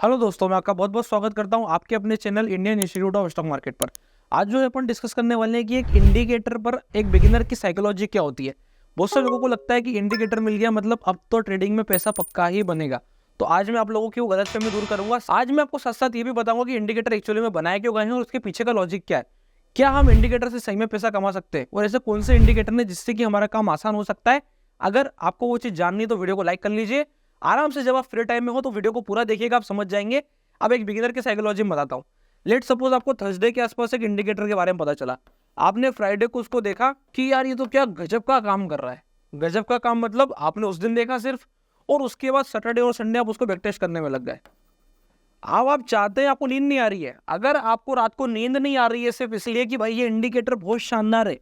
Hello दोस्तों, मैं आपका बहुत बहुत स्वागत करता हूं आपके अपने channel Indian institute of stock market पर। आज जो है अपन डिस्कस करने वाले हैं कि एक इंडिकेटर पर एक बिगिनर की साइकोलॉजी क्या होती है। बहुत से लोगों को लगता है कि इंडिकेटर मिल गया मतलब अब तो ट्रेडिंग में पैसा पक्का ही बनेगा। तो आज मैं आप लोगों की वो गलतफहमी दूर करूंगा। आज मैं आपको साथ साथ ये भी बताऊंगा कि इंडिकेटर एक्चुअली में बनाए क्यों गए हैं और उसके पीछे का लॉजिक क्या है। क्या हम इंडिकेटर से सही में पैसा कमा सकते हैं और ऐसे कौन से इंडिकेटर ने जिससे कि हमारा काम आसान हो सकता है। अगर आपको वो चीज़ जाननी है तो वीडियो को लाइक कर लीजिए। आराम से जब आप फ्री टाइम में हो तो वीडियो को पूरा देखिएगा, आप समझ जाएंगे। अब एक बिगिनर की साइकोलॉजी में बताता हूँ। लेट सपोज आपको थर्सडे के आसपास एक इंडिकेटर के बारे में पता चला। आपने फ्राइडे को उसको देखा कि यार ये तो क्या गजब का काम कर रहा है। गजब का काम मतलब आपने उस दिन देखा सिर्फ, और उसके बाद सैटरडे और संडे आप उसको बैकटेस्ट करने में लग गए। अब आप चाहते हैं, आपको नींद नहीं आ रही है। अगर आपको रात को नींद नहीं आ रही है सिर्फ इसलिए कि भाई ये इंडिकेटर बहुत शानदार है,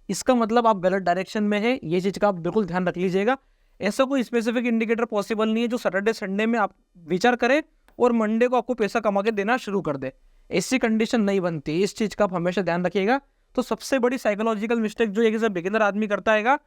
इसका मतलब आप गलत डायरेक्शन में है। ये चीज का आप बिल्कुल ध्यान रख लीजिएगा। ऐसा कोई स्पेसिफिक इंडिकेटर पॉसिबल नहीं है जो सैटरडे संडे में आप विचार करें और मंडे को आपको पैसा कमा के देना शुरू कर दे। ऐसी कंडीशन नहीं बनती, इस चीज का आप हमेशा ध्यान रखिएगा। तो सबसे बड़ी साइकोलॉजिकल मिस्टेक जो एक बिगिनर आदमी करता है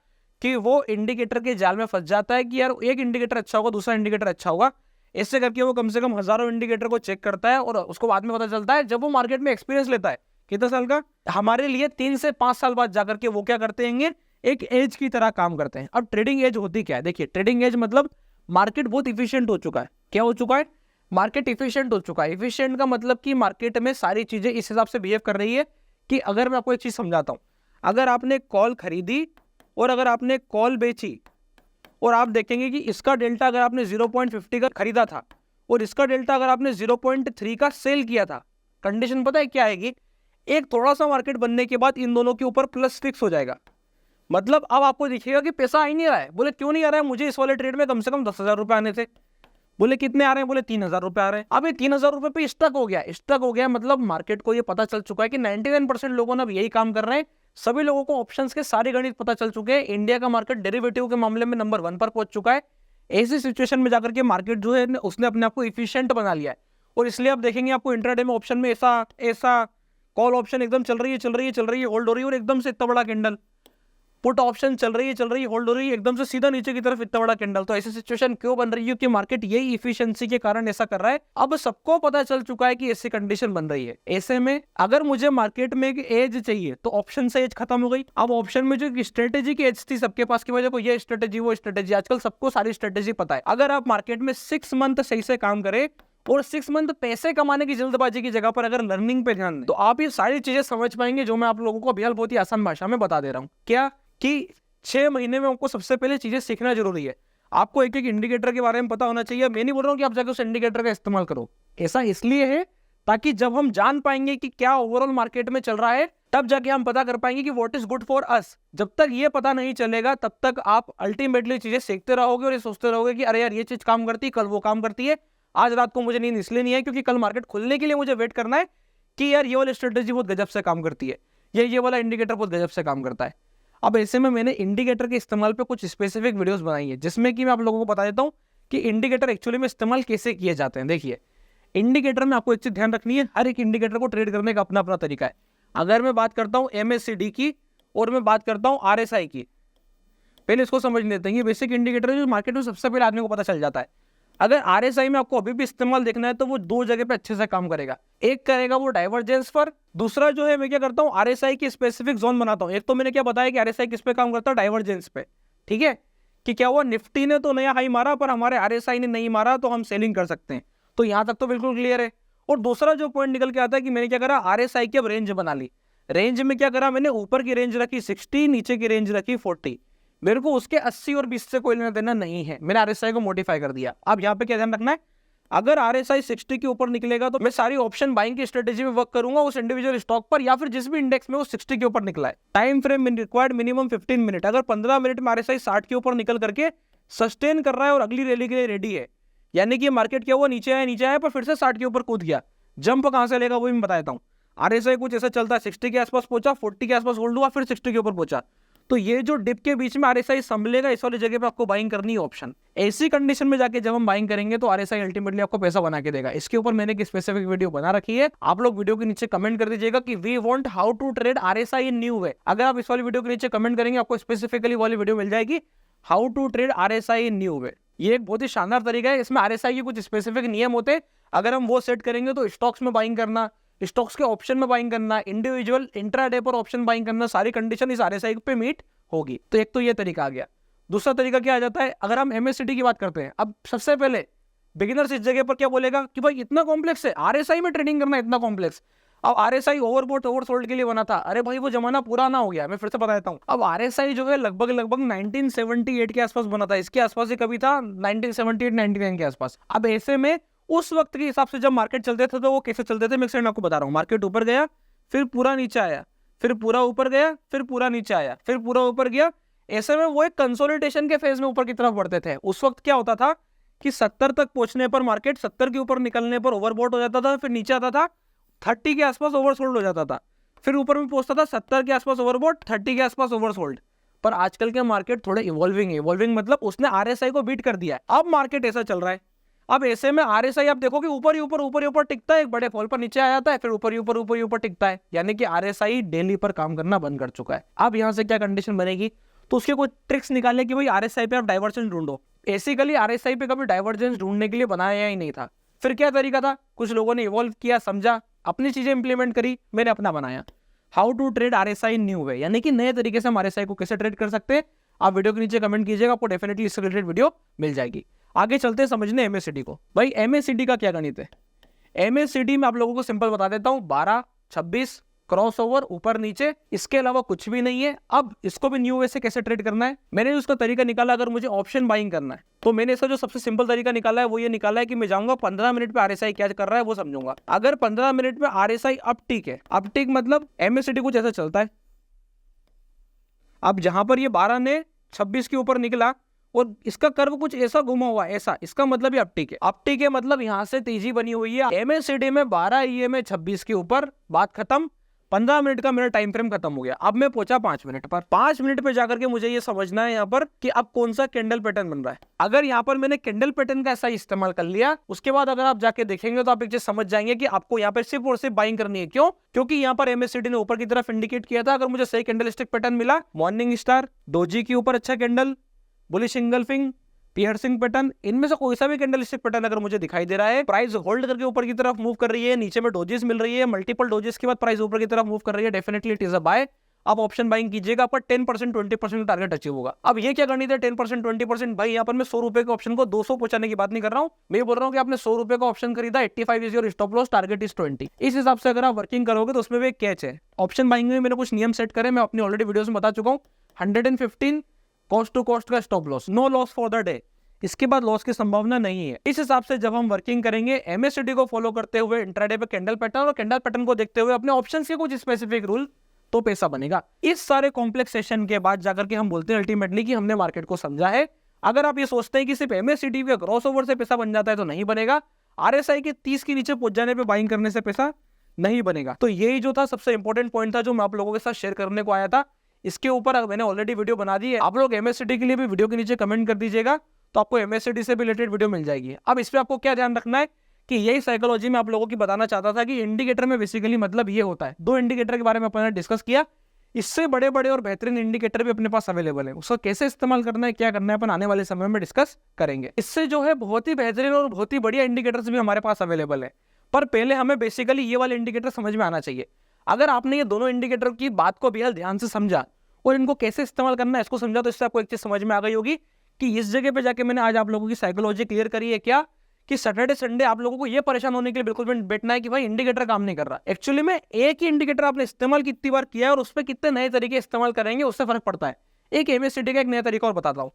कि वो इंडिकेटर के जाल में फंस जाता है कि यार एक इंडिकेटर अच्छा होगा, दूसरा इंडिकेटर अच्छा होगा। ऐसे करके वो कम से कम हजारों इंडिकेटर को चेक करता है और उसको बाद में पता चलता है जब वो मार्केट में एक्सपीरियंस लेता है। कितना साल का? हमारे लिए 3 से 5 साल बाद जाकर के वो क्या करते हैं, एक एज की तरह काम करते हैं। अब ट्रेडिंग एज होती क्या है? देखिए, ट्रेडिंग एज मतलब मार्केट बहुत इफिशियंट हो चुका है। क्या हो चुका है? मार्केट इफिशियंट हो चुका है। इफिशियंट का मतलब कि मार्केट में सारी चीजें इस हिसाब से बिहेव कर रही है कि अगर मैं आपको एक चीज समझाता हूं, अगर आपने कॉल खरीदी और अगर आपने कॉल बेची और आप देखेंगे कि इसका डेल्टा अगर आपने 0.50 का खरीदा था और इसका डेल्टा अगर आपने 0.3 का सेल किया था, कंडीशन पता है क्या आएगी? एक थोड़ा सा मार्केट बनने के बाद इन दोनों के ऊपर प्लस फिक्स हो जाएगा। मतलब अब आपको दिखेगा कि पैसा आ ही नहीं रहा है। बोले क्यों नहीं आ रहा है? मुझे इस वाले ट्रेड में कम से कम 10,000 रुपए आने थे। बोले कितने आ रहे हैं? बोले 3,000 रुपए आ रहे हैं। अब ये 3,000 रुपए पे स्टक हो गया। स्टक हो गया मतलब मार्केट को ये पता चल चुका है कि 99% लोगों ने अब यही काम कर रहे हैं। सभी लोगों को ऑप्शंस के सारे गणित पता चल चुके हैं। इंडिया का मार्केट डेरिवेटिव के मामले में नंबर 1 पर पहुंच चुका है। ऐसी सिचुएशन में जाकर के मार्केट जो है उसने अपने आप को इफिशियंट बना लिया है। और इसलिए आप देखेंगे आपको इंट्राडे में ऑप्शन में ऐसा ऐसा कॉल ऑप्शन एकदम चल रही है, होल्ड हो रही है और एकदम से इतना बड़ा कैंडल। पुट ऑप्शन चल रही है, होल्ड हो रही है, एकदम से सीधा नीचे की तरफ इतना बड़ा कैंडल। तो ऐसी सिचुएशन क्यों बन रही है? क्योंकि मार्केट यही इफिशिएंसी के कारण ऐसा कर रहा है। अब सबको पता चल चुका है कि ऐसी कंडीशन बन रही है। ऐसे में अगर मुझे मार्केट में एक एज चाहिए तो ऑप्शन से एज खत्म हो गई। अब ऑप्शन में जो स्ट्रेटेजी की एज थी सबके पास की वजह को, ये स्ट्रेटेजी वो स्ट्रेटेजी, आजकल सबको सारी स्ट्रेटेजी पता है। अगर आप मार्केट में 6 मंथ सही से काम करें और 6 मंथ पैसे कमाने की जल्दबाजी की जगह पर अगर लर्निंग पे ध्यान दें तो आप ये सारी चीजें समझ पाएंगे जो मैं आप लोगों को अभी बहुत ही आसान भाषा में बता दे रहा हूं। क्या कि 6 महीने में आपको सबसे पहले चीजें सीखना जरूरी है। आपको एक एक इंडिकेटर के बारे में पता होना चाहिए। मैं नहीं बोल रहा हूं कि आप जाकर उस इंडिकेटर का इस्तेमाल करो। ऐसा इसलिए है ताकि जब हम जान पाएंगे कि क्या ओवरऑल मार्केट में चल रहा है तब जाके हम पता कर पाएंगे कि what is good for us. जब तक ये पता नहीं चलेगा तब तक आप अल्टीमेटली चीजें सीखते रहोगे और ये सोचते रहोगे कि अरे यार ये चीज काम करती है, कल वो काम करती है। आज रात को मुझे नींद इसलिए नहीं है क्योंकि कल मार्केट खुलने के लिए मुझे वेट करना है कि यार ये वाली स्ट्रेटेजी बहुत गजब से काम करती है, ये वाला इंडिकेटर बहुत गजब से काम करता है। अब ऐसे में मैंने इंडिकेटर के इस्तेमाल पे कुछ स्पेसिफिक वीडियोस बनाई है जिसमें कि मैं आप लोगों को बता देता हूं कि इंडिकेटर एक्चुअली में इस्तेमाल कैसे किए जाते हैं। देखिए, इंडिकेटर में आपको एक चीज ध्यान रखनी है, हर एक इंडिकेटर को ट्रेड करने का अपना अपना तरीका है। अगर मैं बात करता हूं MACD की और मैं बात करता हूं RSI की, पहले इसको समझ लेते हैं। ये बेसिक इंडिकेटर है जो मार्केट में सबसे पहले आदमी को पता चल जाता है। अगर RSI में आपको अभी भी इस्तेमाल देखना है तो वो 2 जगह पे अच्छे से काम करेगा। एक करेगा वो डाइवर्जेंस पर, दूसरा जो है मैं क्या करता हूँ RSI की स्पेसिफिक जोन बनाता हूँ। एक तो मैंने क्या बताया कि RSI किस पे काम करता है? डाइवर्जेंस पे। ठीक है, कि क्या हुआ, निफ्टी ने तो नया हाई मारा पर हमारे RSI ने नहीं मारा तो हम सेलिंग कर सकते हैं। तो यहां तक तो बिल्कुल क्लियर है। और दूसरा जो पॉइंट निकल के आता है कि मैंने क्या करा, RSI की अब रेंज बना ली। रेंज में क्या करा मैंने, ऊपर की रेंज रखी 60, नीचे की रेंज रखी 40। मेरे को उसके 80 और 20 से कोई लेना देना नहीं है। मैंने RSI को मॉडिफाई कर दिया। अब यहाँ पे क्या ध्यान रखना है, अगर RSI 60 के ऊपर निकलेगा तो मैं सारी ऑप्शन बाइंग की स्ट्रेटेजी में वर्क करूंगा उस इंडिविजुअल स्टॉक पर या फिर जिस भी इंडेक्स में वो 60 के ऊपर निकला है। Time frame required minimum 15 minute. अगर 15 मिनट में RSI 60 के ऊपर निकल करके सस्टेन कर रहा है और अगली रैली के लिए रेडी है, यानी कि मार्केट क्या हुआ, नीचे आया पर फिर से 60 के ऊपर कूद गया, जंप कहां से लेगा वो भी मैं बता देता हूँ। RSI कुछ ऐसा चलता है, 60 के आसपास पहुंचा, 40 के आसपास होल्ड हुआ, फिर 60 के ऊपर पहुंचा। तो ये जो डिप के बीच में RSI संभलेगा, इस वाली जगह पे आपको बाइंग करनी है ऑप्शन। ऐसी कंडीशन में जाके जब हम बाइंग करेंगे तो RSI अल्टीमेटली आपको पैसा बना के देगा। इसके ऊपर मैंने एक स्पेसिफिक वीडियो बना रखी है, आप लोग वीडियो के नीचे कमेंट कर दीजिएगा कि we want how to trade RSI in new way. अगर आप इस वाली वीडियो के नीचे कमेंट करेंगे आपको स्पेसिफिकली वाली वीडियो मिल जाएगी, how to trade RSI in new way. ये एक बहुत ही शानदार तरीका है। इसमें आरएसआई के कुछ स्पेसिफिक नियम होते हैं, अगर हम वो सेट करेंगे तो स्टॉक्स में बाइंग करना, स्टॉक्स के ऑप्शन में बाइंग करना, इंडिविजुअल इंट्राडे पर ऑप्शन बाइंग करना, सारी कंडीशन इस आरएसआई पे मीट होगी। तो एक तो ये तरीका आ गया। दूसरा तरीका क्या आ जाता है, अगर हम एमएससीडी की बात करते हैं, अब सबसे पहले बिगिनर्स इस जगह पर क्या बोलेगा कि भाई इतना कॉम्प्लेक्स है, आरएसआई में ट्रेडिंग करना इतना कॉम्प्लेक्स। अब आरएसआई ओवरबोट ओवरसोल्ड के लिए बना था। अरे भाई वो जमाना पुराना हो गया, मैं फिर से बता देता हूं। अब आरएसआई जो है लगभग 1978 के आसपास बना था, इसके आसपास ही कभी था 1978-99 के आसपास। अब ऐसे में उस वक्त के हिसाब से जब मार्केट चलते थे तो वो कैसे चलते थे, मैं एक सेकंड आपको बता रहा हूँ। मार्केट ऊपर गया, फिर पूरा नीचे आया, फिर पूरा ऊपर गया, फिर पूरा नीचे आया, फिर पूरा ऊपर गया। ऐसे में वो एक कंसोलिडेशन के फेज में ऊपर की तरफ बढ़ते थे। उस वक्त क्या होता था कि 70 तक पहुंचने पर मार्केट 70 के ऊपर निकलने पर ओवरबॉट हो जाता था, फिर नीचे आता था 30 के आसपास ओवरसोल्ड हो जाता था, फिर ऊपर में पहुंचता था 70 के आसपास ओवरबॉट, 30 के आसपास ओवरसोल्ड। पर आजकल के मार्केट थोड़े इवॉल्विंग है। इवॉल्विंग मतलब उसने आरएसआई को बीट कर दिया है। अब मार्केट ऐसा चल रहा है। अब ऐसे में आरएसआई आप देखो कि ऊपर ही ऊपर टिकता है, एक बड़े फॉल पर नीचे आ जाता है, फिर ऊपर ही ऊपर टिकता है। यानी कि आरएसआई डेली पर काम करना बंद कर चुका है। अब यहां से क्या कंडीशन बनेगी, तो उसके कुछ ट्रिक्स निकालने की, भाई आरएसआई पे आप डाइवर्जेंस ढूंढो। बेसिकली आरएसआई पे कभी डाइवर्जेंस ढूंढने के लिए बनाया ही नहीं था। फिर क्या तरीका था, कुछ लोगों ने इवॉल्व किया, समझा, अपनी चीजें इंप्लीमेंट करी, मैंने अपना बनाया। How to trade RSI new way, यानी कि नए तरीके से हम आरएसआई को कैसे ट्रेड कर सकते हैं। आप वीडियो के नीचे कमेंट कीजिएगा, आपको डेफिनेटली इससे रिलेटेड वीडियो मिल जाएगी। आगे चलते हैं समझने एमएससीडी को। भाई एमएससीडी का क्या गणित है, एमएससीडी में आप लोगों को सिंपल बता देता हूं, 12, 26 क्रॉसओवर ऊपर नीचे, इसके अलावा कुछ भी नहीं है। अब इसको भी न्यू वे से कैसे ट्रेड करना है, मैंने उसका तरीका निकाला। अगर मुझे ऑप्शन बाइंग करना है तो मैंने इसका जो सबसे सिंपल तरीका निकाला है वो ये निकाला है कि मैं जाऊंगा 15 मिनट पे आरएसआई क्या कर रहा है वो समझूंगा। अगर 15 मिनट में आरएसआई अपटिक है, अपटिक मतलब एमएससीडी कुछ ऐसा चलता है। अब जहां पर ये 12 ने 26 के ऊपर निकला और इसका कर्व कुछ ऐसा घुमा हुआ है, ऐसा, इसका मतलब ये अपटिक है। अपटिक है मतलब यहां से तेजी बनी हुई है। एमएससीडी में 12 ईएमए 26 के ऊपर, बात खत्म। 15 मिनट का मेरा टाइम फ्रेम खत्म हो गया। अब मैं पहुंचा 5 मिनट पर। 5 मिनट पे जाकर के मुझे ये समझना है यहाँ पर कि अब कौन सा कैंडल पैटर्न बन रहा है। अगर यहाँ पर मैंने कैंडल पैटर्न का ऐसा इस्तेमाल कर लिया, उसके बाद अगर आप जाके देखेंगे तो आप एक चीज समझ जाएंगे कि आपको यहाँ पर सिर्फ और सिर्फ बाइंग करनी है। क्यों? क्योंकि यहाँ पर एमएससीडी ने ऊपर की तरफ इंडिकेट किया था। अगर मुझे सही कैंडल स्टिक पैटर्न मिला, मॉर्निंग स्टार, डोजी के ऊपर अच्छा candle, bullish engulfing, piercing pattern, इनमें से कोई सा भी कैंडलस्टिक पैटर्न अगर मुझे दिखाई दे रहा है, प्राइस होल्ड करके ऊपर की तरफ मूव कर रही है, नीचे में डोजेस मिल रही है, मल्टीपल डोजेस के बाद प्राइस ऊपर की तरफ मूव कर रही है, definitely it is a buy. आप ऑप्शन बाइंग कीजिएगा, पर 10% 20% टारगेट अचीव होगा। अब ये क्या गणित है 10% 20%? भाई यहाँ पर मैं 100 रुपए के ऑप्शन को 200 पहुंचाने की बात नहीं कर रहा हूँ। मैं बोल रहा हूँ कि आपने 100 रुपए का ऑप्शन खरीदा, 85 is your stop loss, target is 20। इस हिसाब से अगर आप वर्किंग करोगे तो उसमें भी एक कैच है। ऑप्शन बाइंग में मैंने कुछ नियम सेट करे, मैं अपनी ऑलरेडी वीडियोस में बता चुका हूँ। 115 कॉस्ट टू कॉस्ट का stop loss, no loss for the day, इसके बाद लॉस की संभावना नहीं है। इस हिसाब से जब हम वर्किंग करेंगे एमएससीडी को फॉलो करते हुए इंट्राडे पे कैंडल पैटर्न और कैंडल पैटर्न को देखते हुए अपने ऑप्शंस के कुछ स्पेसिफिक रूल, तो पैसा बनेगा। इस सारे कॉम्प्लेक्स सेशन के बाद जाकर के हम बोलते हैं अल्टीमेटली कि हमने मार्केट को समझा है। अगर आप ये सोचते हैं कि सिर्फ एमएससीडी के क्रॉसओवर से पैसा बन जाता है तो नहीं बनेगा। आरएसआई के 30 के नीचे पहुंच जाने पे बाइंग करने से पैसा नहीं बनेगा। तो यही जो था सबसे इंपॉर्टेंट पॉइंट था जो मैं आप लोगों के साथ शेयर करने को आया था। इसके ऊपर मैंने ऑलरेडी वीडियो बना दी है। आप लोग एमएससीडी के लिए भी वीडियो के नीचे कमेंट कर दीजिएगा तो आपको एमएससीडी से भी रिलेटेड वीडियो मिल जाएगी। अब इस पे आपको क्या ध्यान रखना है कि यही साइकोलॉजी में आप लोगों की बताना चाहता था कि इंडिकेटर में बेसिकली मतलब ये होता है। 2 इंडिकेटर के बारे में अपन ने डिस्कस किया, इससे बड़े बड़े और बेहतरीन इंडिकेटर भी अपने पास अवेलेबल है। उसको कैसे इस्तेमाल करना है, क्या करना है, अपन आने वाले समय में डिस्कस करेंगे। इससे जो है बहुत ही बेहतरीन और बहुत ही बढ़िया इंडिकेटर्स भी हमारे पास अवेलेबल है। पर पहले हमें बेसिकली ये वाले इंडिकेटर समझ में आना चाहिए। अगर आपने ये दोनों इंडिकेटर की बात को बेहद ध्यान से समझा और इनको कैसे इस्तेमाल करना है इसको समझा, तो इससे आपको एक चीज समझ में आ गई होगी कि इस जगह पे जाके मैंने आज आप लोगों की साइकोलॉजी क्लियर करी है। क्या कि सैटरडे संडे आप लोगों को ये परेशान होने के लिए बिल्कुल भी बैठना है कि भाई इंडिकेटर काम नहीं कर रहा। एक्चुअली में एक ही इंडिकेटर आपने इस्तेमाल कितनी बार किया है और उस पर कितने नए तरीके इस्तेमाल करेंगे उससे फर्क पड़ता है। एक एमएससीडी का एक नया तरीका और बताता हूँ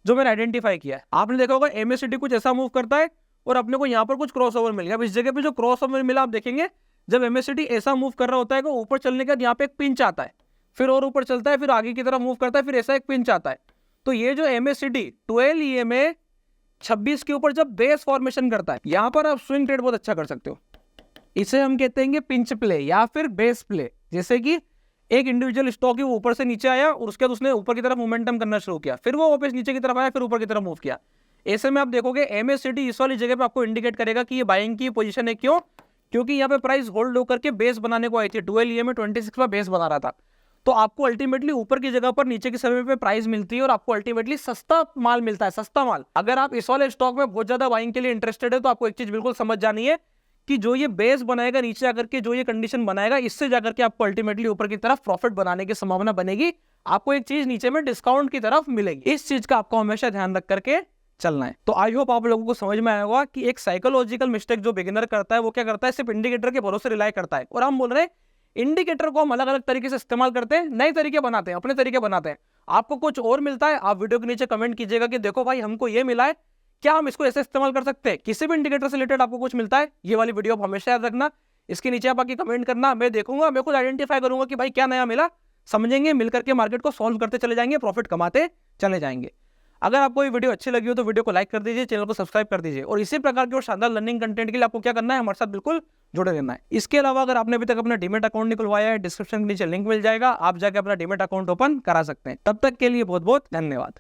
जो मैंने आइडेंटिफाई किया है। आपने देखा होगा एमएससीडी कुछ ऐसा मूव करता है और अपने को यहाँ पर कुछ क्रॉसओवर मिल गया। अब इस जगह पे जो क्रॉसओवर मिला आप देखेंगे, जब एमएससीडी ऐसा मूव कर रहा होता है कि ऊपर चलने के बाद यहाँ पे एक पिंच आता है, फिर और ऊपर चलता है, फिर आगे की तरफ मूव करता है, फिर ऐसा एक पिंच आता है। तो ये जो एमएससीडी 12 ईएमए 26 के ऊपर जब बेस फॉर्मेशन करता है, यहां पर आप स्विंग ट्रेड बहुत अच्छा कर सकते हो। इसे हम कहते हैं पिंच प्ले या फिर बेस प्ले। जैसे कि एक इंडिविजुअल स्टॉक वो ऊपर से नीचे आया और उसके बाद उसने ऊपर की तरफ मोमेंटम करना शुरू किया, फिर वो वापस नीचे की तरफ आया, फिर ऊपर की तरफ मूव किया। ऐसे में आप देखोगे एमएससीडी इस वाली जगह पे आपको इंडिकेट करेगा कि ये बाइंग की पोजीशन है। क्यों? क्योंकि यहाँ पे प्राइस होल्ड होकर के बेस बनाने को आई थी। 12 ईएमए 26 पर बेस बना रहा था। तो आपको अल्टीमेटली ऊपर की जगह पर नीचे के समय पे प्राइस मिलती है और आपको अल्टीमेटली सस्ता माल मिलता है, सस्ता माल। अगर आप इस वाले स्टॉक में बहुत ज्यादा बाइंग के लिए इंटरेस्टेड है तो आपको एक चीज बिल्कुल समझ जानी है कि जो ये बेस बनाएगा नीचे आकर के, जो ये कंडीशन बनाएगा, इससे जाकर के आपको अल्टीमेटली ऊपर की तरफ प्रॉफिट बनाने की संभावना बनेगी। आपको एक चीज नीचे में डिस्काउंट की तरफ मिलेगी। इस चीज का आपको हमेशा ध्यान रख करके चलना है। तो आई होप आप लोगों को समझ में आया होगा कि एक साइकोलॉजिकल मिस्टेक जो बिगिनर करता है वो क्या करता है, सिर्फ इंडिकेटर के भरोसे रिलाई करता है। और हम बोल रहे हैं इंडिकेटर को हम अलग अलग तरीके से इस्तेमाल करते हैं, नए तरीके बनाते हैं, अपने तरीके बनाते हैं। आपको कुछ और मिलता है, आप वीडियो के नीचे कमेंट कीजिएगा कि देखो भाई हमको ये मिला है, क्या हम इसको ऐसे इस्तेमाल कर सकते हैं। किसी भी इंडिकेटर से रिलेटेड आपको कुछ मिलता है, ये वाली वीडियो आप हमेशा याद रखना, इसके नीचे आप आके कमेंट करना, मैं देखूंगा, मैं खुद आइडेंटिफाई करूंगा कि भाई क्या नया मिला, समझेंगे, मिलकर के मार्केट को सॉल्व करते चले जाएंगे, प्रॉफिट कमाते चले जाएंगे। अगर आपको ये वीडियो अच्छी लगी हो तो वीडियो को लाइक कर दीजिए, चैनल को सब्सक्राइब कर दीजिए। और इसी प्रकार के और शानदार लर्निंग कंटेंट के लिए आपको क्या करना है, हमारे साथ बिल्कुल जुड़े रहना है। इसके अलावा अगर आपने अभी तक अपना डीमैट अकाउंट निकलवाया है, डिस्क्रिप्शन के नीचे लिंक मिल जाएगा, आप जाकर अपना डीमैट अकाउंट ओपन करा सकते हैं। तब तक के लिए बहुत बहुत धन्यवाद।